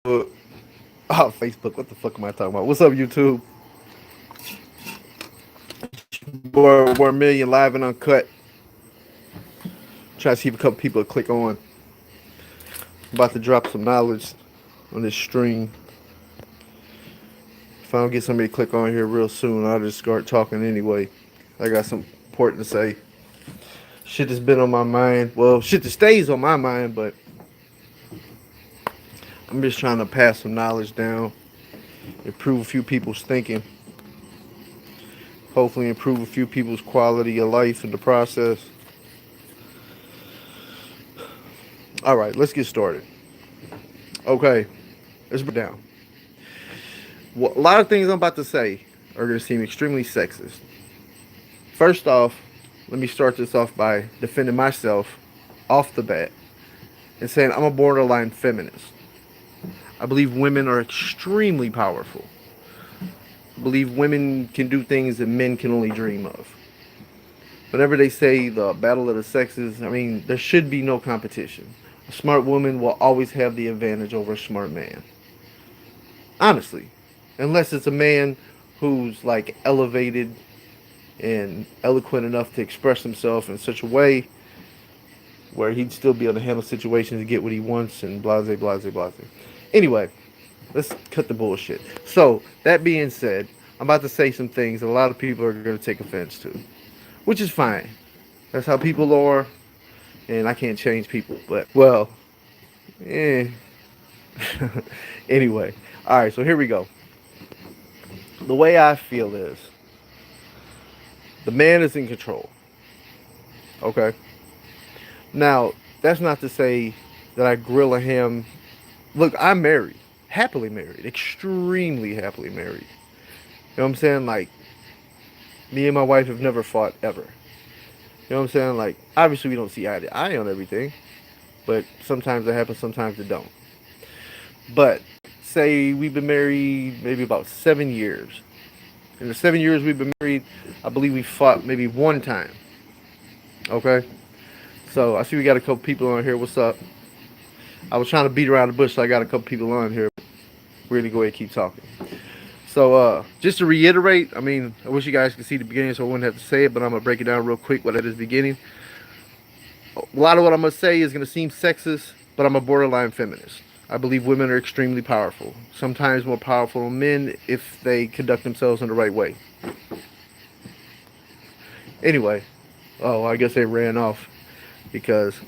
Uh, Oh, Facebook. What the fuck am I talking about? What's up, YouTube? Boy, 1 million live and uncut. Try to see if a couple people will click on. I'm about to drop some knowledge on this stream. If I don't get somebody to click on here real soon, I'll just start talking anyway. I got some important to say. Shit that's been on my mind. Well, shit that stays on my mind, but I'm just trying to pass some knowledge down, improve a few people's thinking, hopefully improve a few people's quality of life in the process. All right, let's get started. Okay, let's break down. Well, a lot of things I'm about to say are going to seem extremely sexist. First off, let me start this off by defending myself off the bat and saying I'm a borderline feminist. I believe women are extremely powerful. I believe women can do things that men can only dream of. Whenever they say the battle of the sexes, I mean, there should be no competition. A smart woman will always have the advantage over a smart man. Honestly. Unless it's a man who's like elevated and eloquent enough to express himself in such a way where he'd still be able to handle situations and get what he wants and blase, blase, blase. Anyway, let's cut the bullshit. So, that being said, I'm about to say some things that a lot of people are going to take offense to, which is fine. That's how people are, and I can't change people. But, well, eh. Anyway, all right, so here we go. The way I feel is the man is in control. Okay? Now, that's not to say that I grill him. Look, I'm married. Happily married. Extremely happily married. You know what I'm saying? Like, me and my wife have never fought ever. You know what I'm saying? Like, obviously we don't see eye to eye on everything, but sometimes it happens, sometimes it don't. But say we've been married maybe about 7 years. In the 7 years we've been married, I believe we fought maybe one time. Okay? So I see we got a couple people on here. What's up? I was trying to beat around the bush, so I got a couple people on here. We're gonna go ahead and keep talking. So just to reiterate, I mean, I wish you guys could see the beginning so I wouldn't have to say it, but I'm gonna break it down real quick what at this beginning. A lot of what I'm gonna say is gonna seem sexist, but I'm a borderline feminist. I believe women are extremely powerful, sometimes more powerful than men if they conduct themselves in the right way. Anyway, oh, I guess they ran off because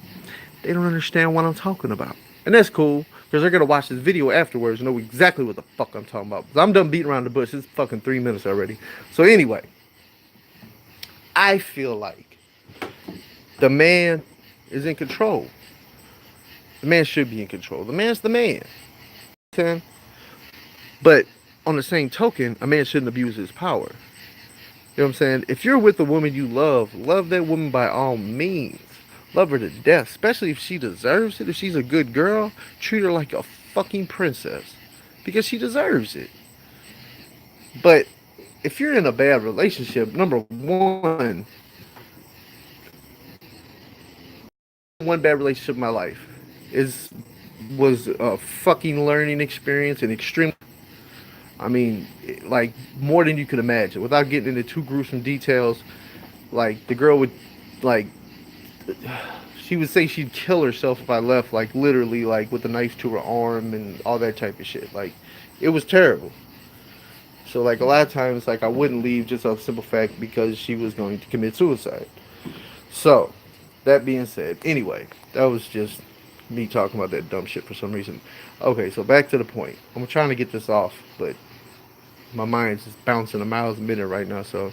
they don't understand what I'm talking about. And that's cool, because they're going to watch this video afterwards and know exactly what the fuck I'm talking about. I'm done beating around the bush. It's fucking 3 minutes already. So anyway, I feel like the man is in control. The man should be in control. The man's the man. But on the same token, a man shouldn't abuse his power. You know what I'm saying? If you're with a woman you love that woman by all means. Love her to death, especially if she deserves it. If she's a good girl, treat her like a fucking princess because she deserves it. But if you're in a bad relationship, number one bad relationship in my life is was a fucking learning experience and extreme. I mean, like more than you could imagine. Without getting into too gruesome details, like the girl would like she would say she'd kill herself if I left, like literally, like with a knife to her arm and all that type of shit. Like, it was terrible. So, like, a lot of times, like, I wouldn't leave just off simple fact because she was going to commit suicide. So, that being said, anyway, that was just me talking about that dumb shit for some reason. Okay, so back to the point. I'm trying to get this off, but my mind's just bouncing a miles a minute right now. So,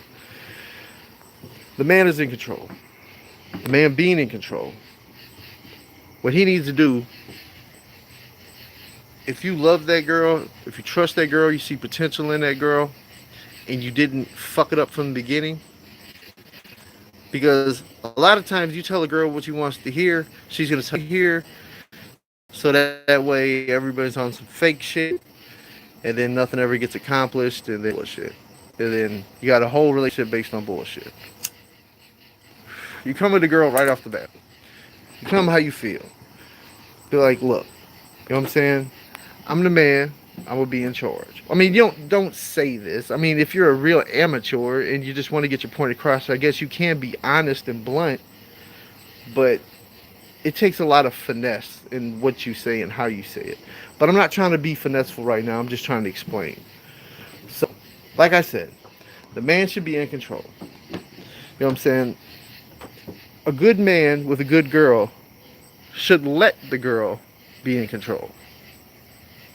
the man is in control. The man being in control. What he needs to do, if you love that girl, if you trust that girl, you see potential in that girl, and you didn't fuck it up from the beginning, because a lot of times you tell a girl what she wants to hear, she's going to tell you here, so that way everybody's on some fake shit, and then nothing ever gets accomplished, and then bullshit. And then you got a whole relationship based on bullshit. You come with a girl right off the bat. You tell them how you feel. Be like, look, You know what I'm saying? I'm the man. I will be in charge. I mean, you don't say this. I mean, if you're a real amateur and you just want to get your point across, I guess you can be honest and blunt, but it takes a lot of finesse in what you say and how you say it. But I'm not trying to be finesseful right now. I'm just trying to explain. So, like I said, the man should be in control. You know what I'm saying? A good man with a good girl should let the girl be in control.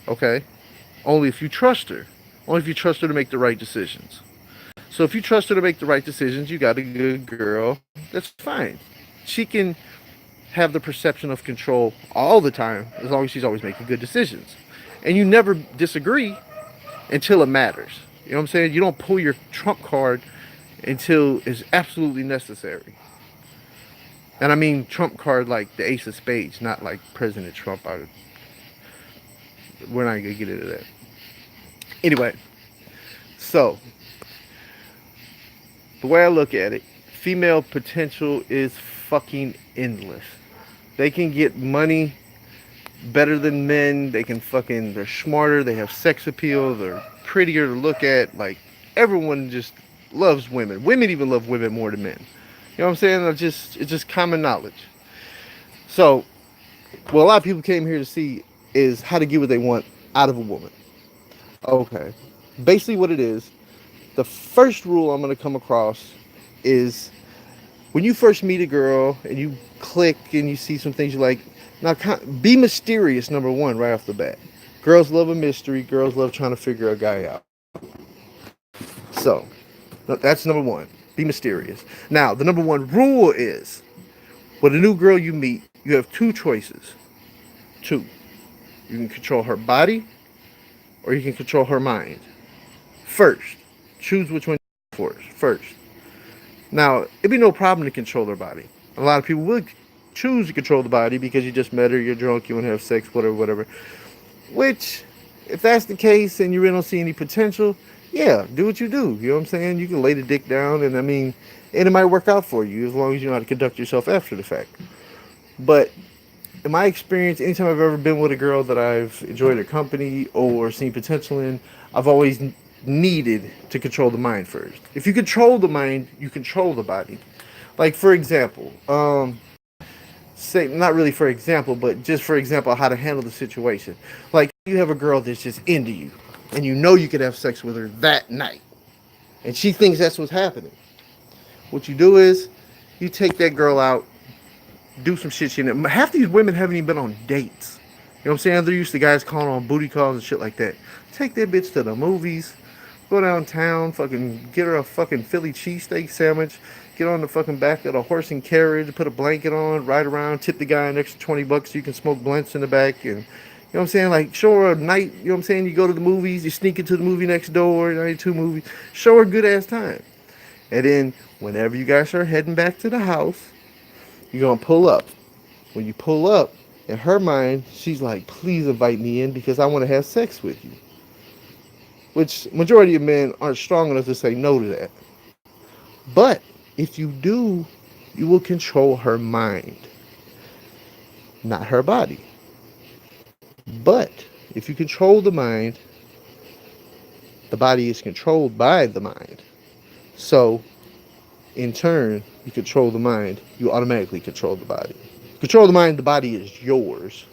Okay? Only if you trust her. Only if you trust her to make the right decisions. So if you trust her to make the right decisions, you got a good girl, that's fine. She can have the perception of control all the time as long as she's always making good decisions. And you never disagree until it matters. You know what I'm saying? You don't pull your trump card until it's absolutely necessary. And I mean trump card like the ace of spades, not like President Trump. We're not going to get into that. Anyway, so the way I look at it, female potential is fucking endless. They can get money better than men. They can fucking, they're smarter. They have sex appeal. They're prettier to look at. Like, everyone just loves women. Women even love women more than men. You know what I'm saying? It's just common knowledge. So, what a lot of people came here to see is how to get what they want out of a woman. Okay. Basically, what it is, the first rule I'm going to come across is when you first meet a girl and you click and you see some things you like, now be mysterious, number one, right off the bat. Girls love a mystery. Girls love trying to figure a guy out. So, that's number one. Be mysterious. Now, the number one rule is with a new girl you meet, you have two choices. Two. You can control her body or you can control her mind. First, choose which one you go for first. Now, it'd be no problem to control her body. A lot of people would choose to control the body because you just met her, you're drunk, you want to have sex, whatever, whatever. Which, if that's the case and you really don't see any potential, yeah, do what you do. You know what I'm saying? You can lay the dick down, and I mean, and it might work out for you as long as you know how to conduct yourself after the fact. But in my experience, anytime I've ever been with a girl that I've enjoyed her company or seen potential in, I've always needed to control the mind first. If you control the mind, you control the body. Like, for example, say, not really for example, but just for example, how to handle the situation. Like, you have a girl that's just into you, and you know you could have sex with her that night, and she thinks that's what's happening. What you do is, you take that girl out, do some shit. Half these women haven't even been on dates. You know what I'm saying? They're used to guys calling on booty calls and shit like that. Take that bitch to the movies, go downtown, fucking get her a fucking Philly cheesesteak sandwich, get on the fucking back of the horse and carriage, put a blanket on, ride around, tip the guy an extra $20 so you can smoke blunts in the back, and you know what I'm saying? Like, show her a night, you know what I'm saying? You go to the movies, you sneak into the movie next door, 92 movies, show her a good ass time. And then, whenever you guys are heading back to the house, you're gonna pull up. When you pull up, in her mind, she's like, please invite me in because I want to have sex with you. Which majority of men aren't strong enough to say no to that. But if you do, you will control her mind, not her body. But if you control the mind, the body is controlled by the mind. So, in turn, you control the mind, you automatically control the body. Control the mind, the body is yours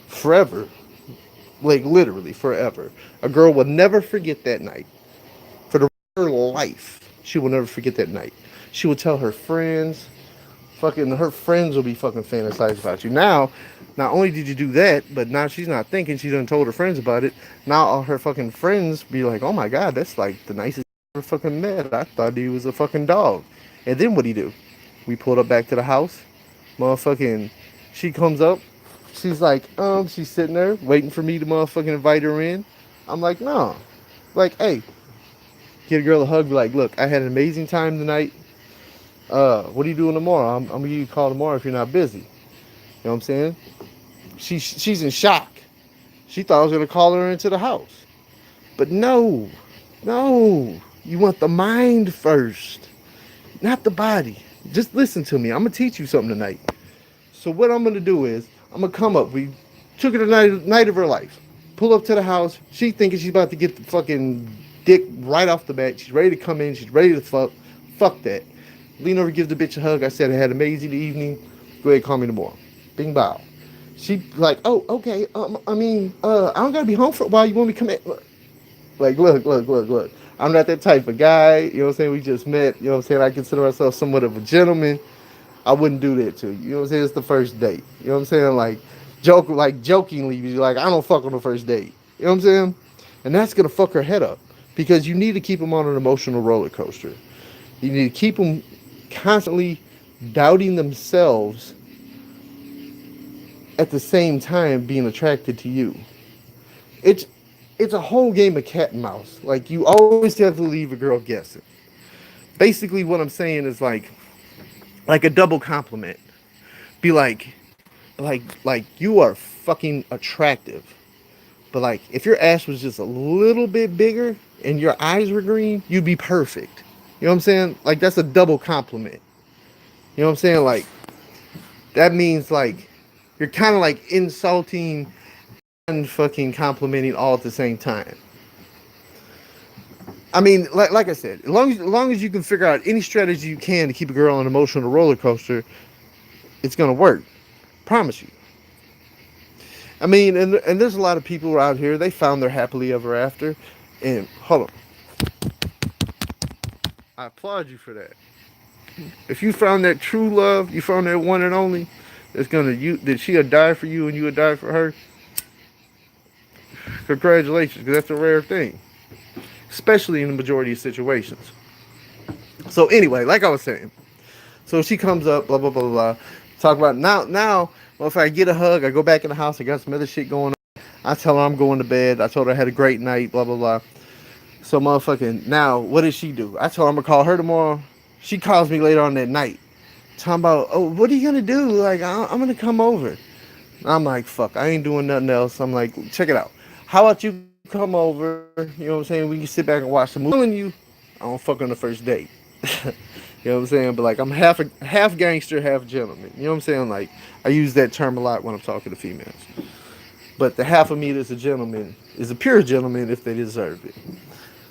forever. Like, literally forever. A girl will never forget that night. For the rest of her life, she will never forget that night. She will tell her friends. Fucking, her friends will be fucking fantasizing about you. Now, not only did you do that, but now she's not thinking. She done told her friends about it. Now all her fucking friends be like, oh my god, that's like the nicest I ever fucking met. I thought he was a fucking dog. And then what do you do? We pulled up back to the house. Motherfucking, she comes up. She's like, she's sitting there waiting for me to motherfucking invite her in. I'm like, no. Like, hey, get a girl a hug. Be like, look, I had an amazing time tonight. What are you doing tomorrow? I'm gonna give you a call tomorrow if you're not busy. You know what I'm saying? She's in shock. She thought I was gonna call her into the house. But no. No. You want the mind first, not the body. Just listen to me. I'm gonna teach you something tonight. So what I'm gonna do is I'm gonna come up. Took her the night of her life. Pull up to the house. She thinking she's about to get the fucking dick right off the bat. She's ready to come in. She's ready to fuck. Fuck that. Lean over, give the bitch a hug. I said I had an amazing evening. Go ahead, call me tomorrow. Bing bow. She like, oh, okay. I don't gotta be home for a while. You want me to come in? Like, look. I'm not that type of guy. You know what I'm saying? We just met. You know what I'm saying? I consider myself somewhat of a gentleman. I wouldn't do that to you. You know what I'm saying? It's the first date. You know what I'm saying? Jokingly, be like, I don't fuck on the first date. You know what I'm saying? And that's gonna fuck her head up because you need to keep them on an emotional roller coaster. You need to keep them constantly doubting themselves at the same time being attracted to you. It's it's a whole game of cat and mouse. Like you always have to leave a girl guessing. Basically, what I'm saying is like a double compliment. Be like you are fucking attractive. But like if your ass was just a little bit bigger and your eyes were green, you'd be perfect. You know what I'm saying? Like that's a double compliment. You know what I'm saying? Like that means like you're kind of like insulting and fucking complimenting all at the same time. I mean, like I said, as long as you can figure out any strategy you can to keep a girl on an emotional roller coaster, it's gonna work. Promise you. I mean, and there's a lot of people out here. They found their happily ever after, and hold on, I applaud you for that. If you found that true love, you found that one and only, that's gonna you that she'll die for you and you would die for her. Congratulations, because that's a rare thing, especially in the majority of situations. So anyway, like I was saying, so she comes up, blah blah blah blah. Talk about now. Well, if I get a hug, I go back in the house. I got some other shit going on. I tell her I'm going to bed. I told her I had a great night. Blah blah blah. So motherfucking now, what does she do? I told her I'm gonna call her tomorrow. She calls me later on that night, talking about, oh, what are you gonna do? Like I'm gonna come over. I'm like, fuck, I ain't doing nothing else. I'm like, check it out. How about you come over? You know what I'm saying? We can sit back and watch the movie. I'm telling you, I don't fuck on the first date. You know what I'm saying? But like I'm half gangster, half gentleman. You know what I'm saying? Like I use that term a lot when I'm talking to females. But the half of me that's a gentleman is a pure gentleman if they deserve it.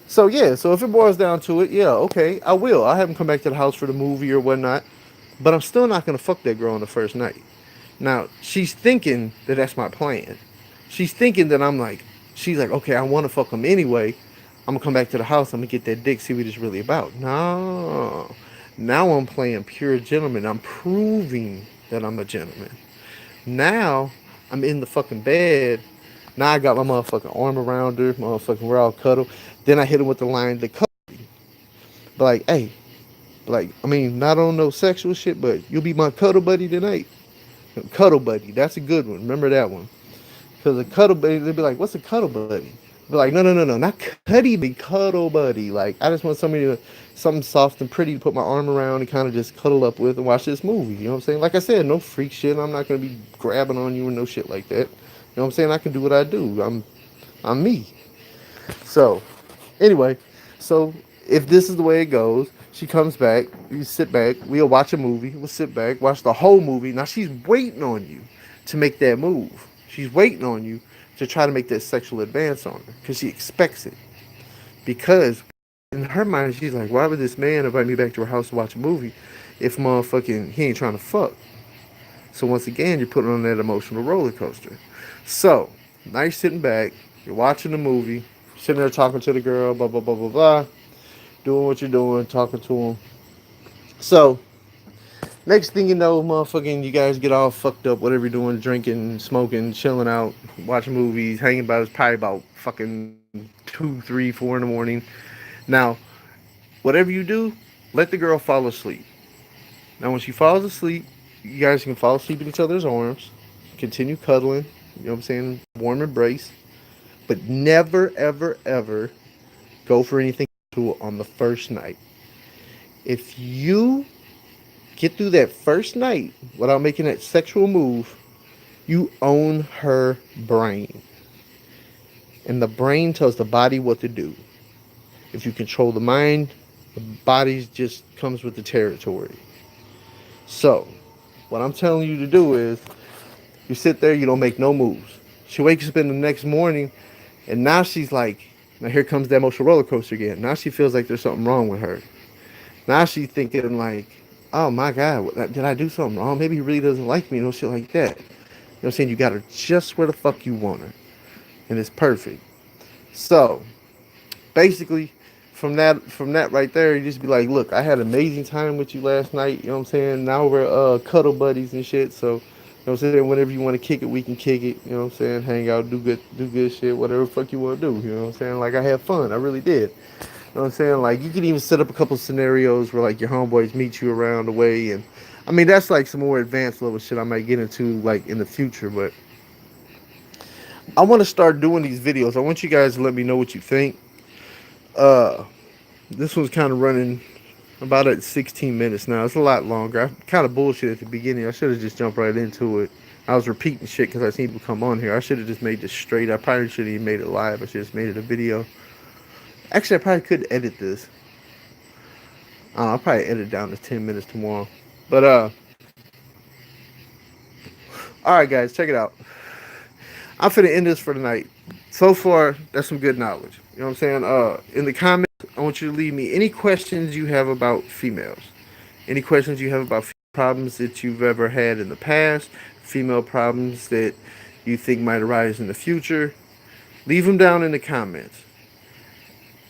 So yeah, so if it boils down to it, yeah, okay, I will. I'll have him come back to the house for the movie or whatnot. But I'm still not gonna fuck that girl on the first night. Now she's thinking that that's my plan. She's thinking that she's like, okay, I want to fuck him anyway. I'm gonna come back to the house. I'm gonna get that dick. See what it's really about. No, now I'm playing pure gentleman. I'm proving that I'm a gentleman. Now I'm in the fucking bed. Now I got my motherfucking arm around her, motherfucking we're all cuddle. Then I hit him with the line, the cuddle. But like, hey, like, I mean, not on no sexual shit, but you'll be my cuddle buddy tonight. Cuddle buddy, that's a good one. Remember that one. Because a cuddle buddy, they'd be like, what's a cuddle buddy? Be like, no, not cuddy, but cuddle buddy. Like, I just want something soft and pretty to put my arm around and kind of just cuddle up with and watch this movie. You know what I'm saying? Like I said, no freak shit. I'm not gonna be grabbing on you and no shit like that. You know what I'm saying? I can do what I do. I'm me. So, anyway, so if this is the way it goes, she comes back, you sit back, we'll watch a movie, we'll sit back, watch the whole movie. Now she's waiting on you to make that move. She's waiting on you to try to make that sexual advance on her because she expects it. Because in her mind, she's like, why would this man invite me back to her house to watch a movie if motherfucking he ain't trying to fuck? So once again, you're putting on that emotional roller coaster. So now you're sitting back, you're watching the movie, sitting there talking to the girl, blah blah blah blah blah, doing what you're doing, talking to him. So next thing you know, motherfucking, you guys get all fucked up, whatever you're doing, drinking, smoking, chilling out, watching movies, hanging about. It's probably about fucking 2, 3, 4 in the morning. Now, whatever you do, let the girl fall asleep. Now, when she falls asleep, you guys can fall asleep in each other's arms, continue cuddling, you know what I'm saying, warm embrace, but never, ever, ever go for anything on the first night. If you get through that first night without making that sexual move, you own her brain. And the brain tells the body what to do. If you control the mind, the body just comes with the territory. So, what I'm telling you to do is You sit there, you don't make no moves. She wakes up in the next morning, and now she's like, now here comes that emotional roller coaster again. Now she feels like there's something wrong with her. Now she's thinking like, oh my God, did I do something wrong? Maybe he really doesn't like me, no shit like that. You know what I'm saying? You got her just where the fuck you want her, and it's perfect. So basically, from that right there, you just be like, look, I had an amazing time with you last night. You know what I'm saying? Now we're cuddle buddies and shit. So, you know what I'm saying? Whenever you want to kick it, we can kick it. You know what I'm saying? Hang out, do good shit, whatever the fuck you want to do. You know what I'm saying? Like I had fun, I really did. You know what I'm saying? Like you can even set up a couple scenarios where like your homeboys meet you around the way, and I mean that's like some more advanced level shit I might get into like in the future. But I want to start doing these videos. I want you guys to let me know what you think. Uh, this one's kind of running about at 16 minutes now. It's a lot longer. I kind of bullshit at the beginning. I should have just jumped right into it. I was repeating shit because I seen people come on here. I should have just made this straight. I probably should have even made it live. I should have just made it a video. Actually, I probably could edit this. I'll probably edit down to 10 minutes tomorrow. But all right, guys, check it out. I'm finna end this for tonight. So far, that's some good knowledge. You know what I'm saying? In the comments, I want you to leave me any questions you have about females. Any questions you have about problems that you've ever had in the past, female problems that you think might arise in the future. Leave them down in the comments.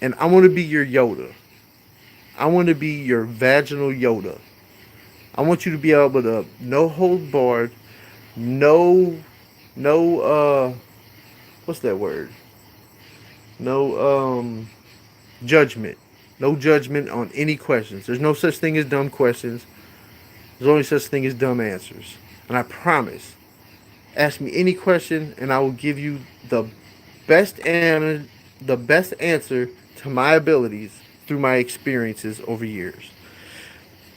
And I want to be your Yoda. I want to be your vaginal Yoda. I want you to be able to no hold barred, no, what's that word? No, judgment. No judgment on any questions. There's no such thing as dumb questions. There's only such thing as dumb answers. And I promise, ask me any question and I will give you the best answer to my abilities through my experiences over years.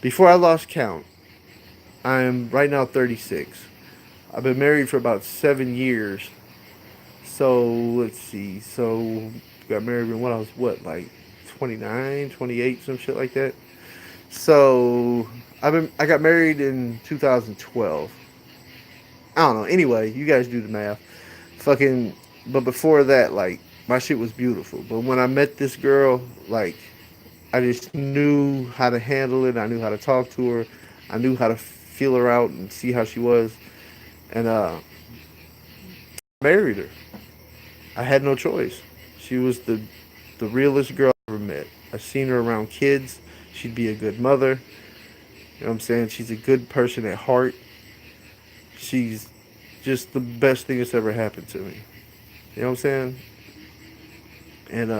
Before I lost count, I am right now 36. I've been married for about 7 years. So let's see. So got married when I was what, like 29, 28, some shit like that. So I got married in 2012. I don't know. Anyway, you guys do the math. Fucking, but before that, like my shit was beautiful. But when I met this girl, like I just knew how to handle it. I knew how to talk to her. I knew how to feel her out and see how she was. And married her. I had no choice. She was the realest girl I ever met. I seen her around kids. She'd be a good mother. You know what I'm saying? She's a good person at heart. She's just the best thing that's ever happened to me. You know what I'm saying? And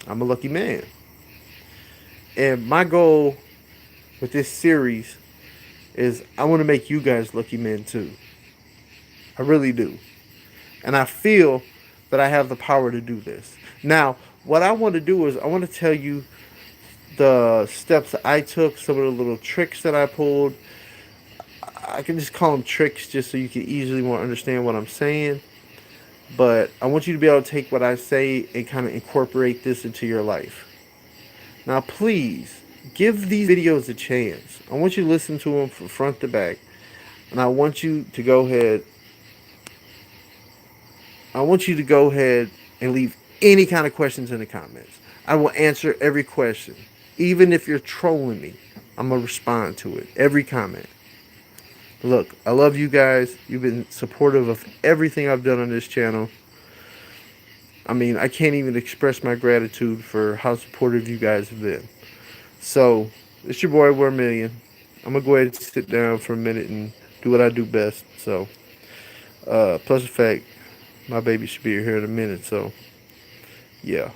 I'm a lucky man. And my goal with this series is I want to make you guys lucky men too. I really do. And I feel that I have the power to do this. Now, what I want to do is I want to tell you the steps that I took, some of the little tricks that I pulled. I can just call them tricks just so you can easily more understand what I'm saying. But I want you to be able to take what I say and kind of incorporate this into your life. Now, please give these videos a chance. I want you to listen to them from front to back. And I want you to go ahead. I want you to go ahead and leave any kind of questions in the comments. I will answer every question. Even if you're trolling me, I'm going to respond to it. Every comment. Look, I love you guys. You've been supportive of everything I've done on this channel. I mean, I can't even express my gratitude for how supportive you guys have been. So, it's your boy, War Million. I'm going to go ahead and sit down for a minute and do what I do best. So, plus the fact, my baby should be here in a minute. So, yeah.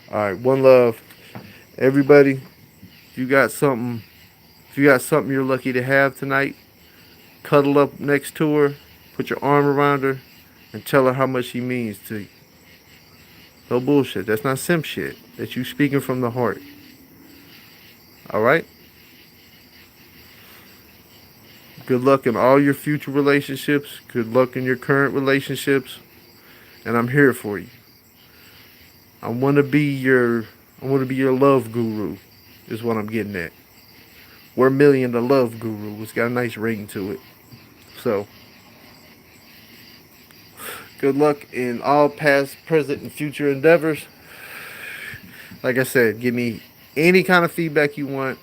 Alright, one love. Everybody, if you got something, you're lucky to have tonight, cuddle up next to her, put your arm around her, and tell her how much she means to you. No bullshit. That's not simp shit. That's you speaking from the heart. Alright? Good luck in all your future relationships. Good luck in your current relationships. And I'm here for you. I want to be your love guru is what I'm getting at. We're Million the love guru. It's got a nice ring to it. So, good luck in all past, present, and future endeavors. Like I said, give me any kind of feedback you want.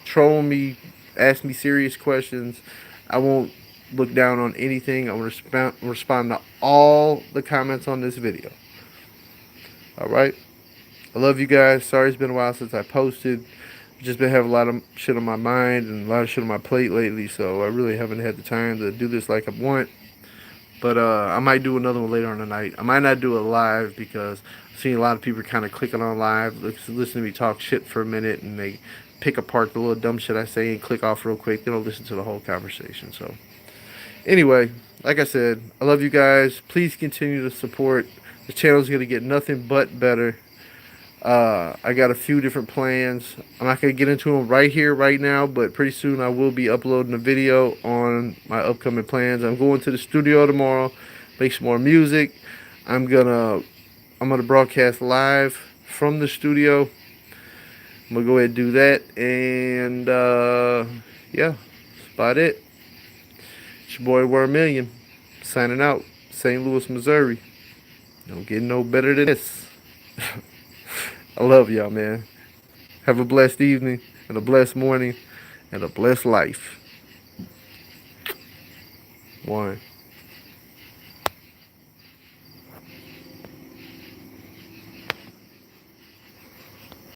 Troll me, ask me serious questions. I won't look down on anything. I will respond to all the comments on this video. All right. I love you guys. Sorry it's been a while since I posted. Just been having a lot of shit on my mind and a lot of shit on my plate lately, so I really haven't had the time to do this like I want. But I might do another one later on tonight. I might not do it live because I've seen a lot of people kind of clicking on live, listen to me talk shit for a minute, and they pick apart the little dumb shit I say and click off real quick. They don't listen to the whole conversation. So anyway, like I said, I love you guys. Please continue to support. The channel's going to get nothing but better. I got a few different plans. I'm not going to get into them right here, right now, but pretty soon I will be uploading a video on my upcoming plans. I'm going to the studio tomorrow, make some more music. I'm gonna broadcast live from the studio. I'm gonna go ahead and do that, and yeah, that's about it. It's your boy Wormillion, signing out. St. Louis, Missouri. Don't get no better than this. I love y'all, man. Have a blessed evening, and a blessed morning, and a blessed life. One.